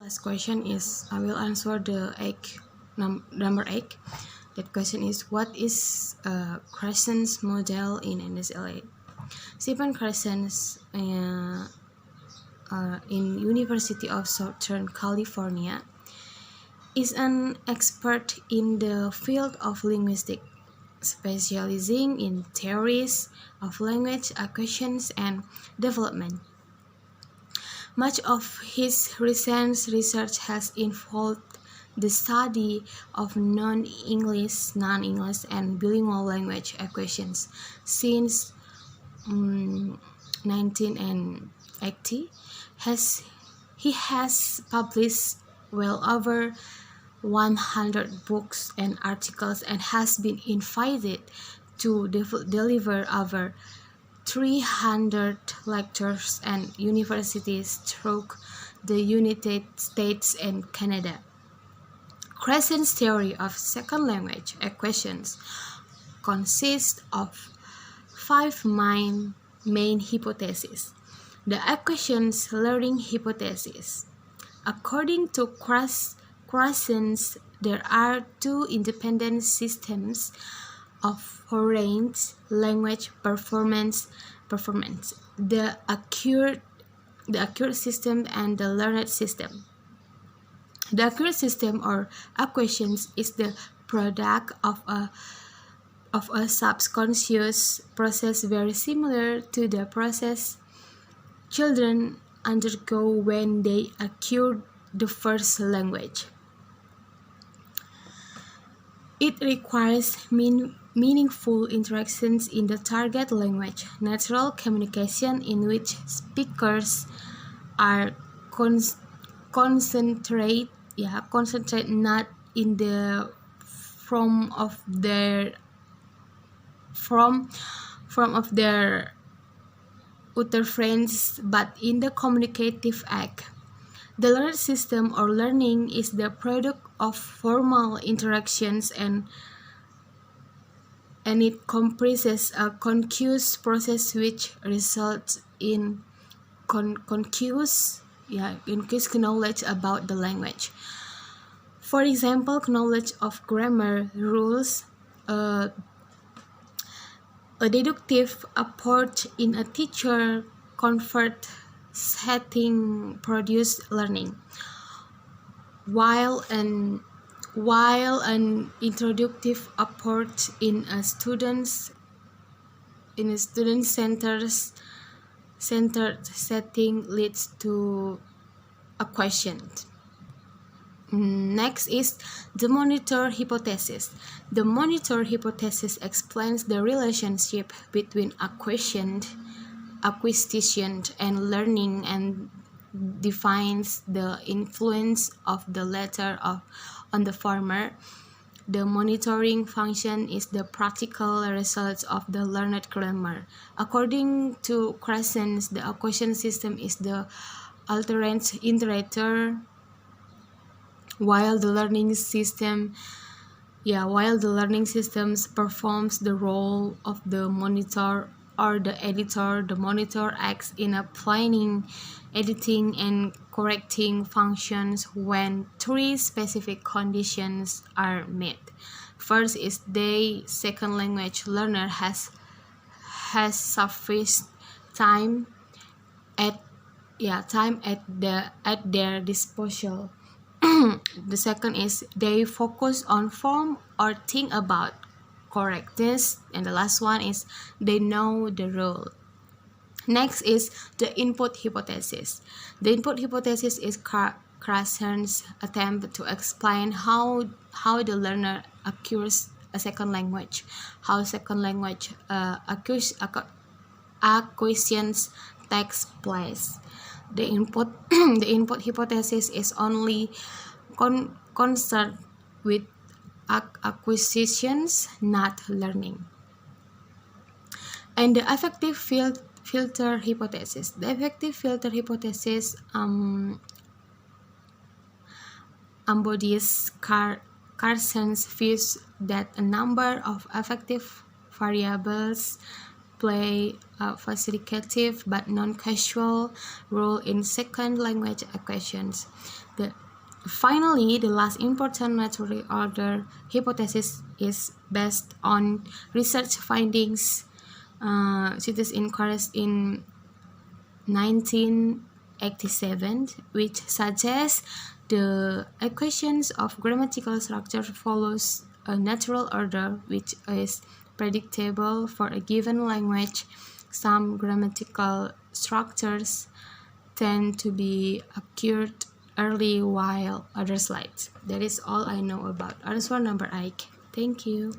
Last question is, I will answer the number 8. That question is, what is Crescent's model in NSLA? Stephen Crescent in University of Southern California is an expert in the field of linguistics, specializing in theories of language acquisition and development. Much of his recent research has involved the study of non-English, and bilingual language acquisitions. Since 1980, he has published well over 100 books and articles and has been invited to deliver over 300 lectures and universities throughout the United States and Canada. Crescent's theory of second language acquisitions consists of 5 main hypotheses. The acquisitions learning hypothesis. According to Crescent, there are 2 independent systems of foreign language performance: the acquired system and the learned system. The acquired system or acquisitions is the product of a subconscious process very similar to the process children undergo when they acquire the first language. It requires meaningful interactions in the target language, natural communication in which speakers are concentrate not in the form of their utterance, but in the communicative act. The learned system or learning is the product of formal interactions and it comprises a conscious process which results in conscious knowledge about the language. For example, knowledge of grammar rules, a deductive approach in a teacher convert setting produce learning, while an introductive approach in a centered setting leads to a question. Next is the monitor hypothesis. The monitor hypothesis explains the relationship between acquisition and learning and defines the influence of the latter on the former. The monitoring function is the practical result of the learned grammar. According to Crescent, the acquisition system is the alternate iterator, while the learning system performs the role of the monitor or the editor. The monitor acts in a planning, editing, and correcting functions when 3 specific conditions are met. First is the second language learner has sufficient time at their disposal. The second is they focus on form or think about correctness, and the last one is they know the rule. Next is the input hypothesis. The input hypothesis is Crescent's attempt to explain how the learner acquires a second language, how second language acquisitions takes place. The input hypothesis is only concerned with acquisitions, not learning. And the effective filter hypothesis. The effective filter hypothesis embodies Crescent's views that a number of effective variables play facilitative but non-causal role in second language acquisitions. Finally, the last important natural order hypothesis is based on research findings. It is encouraged in 1987, which suggests the equations of grammatical structure follows a natural order which is predictable for a given language. Some grammatical structures tend to be occurred early while others late. That is all I know about answer number 8. Thank you.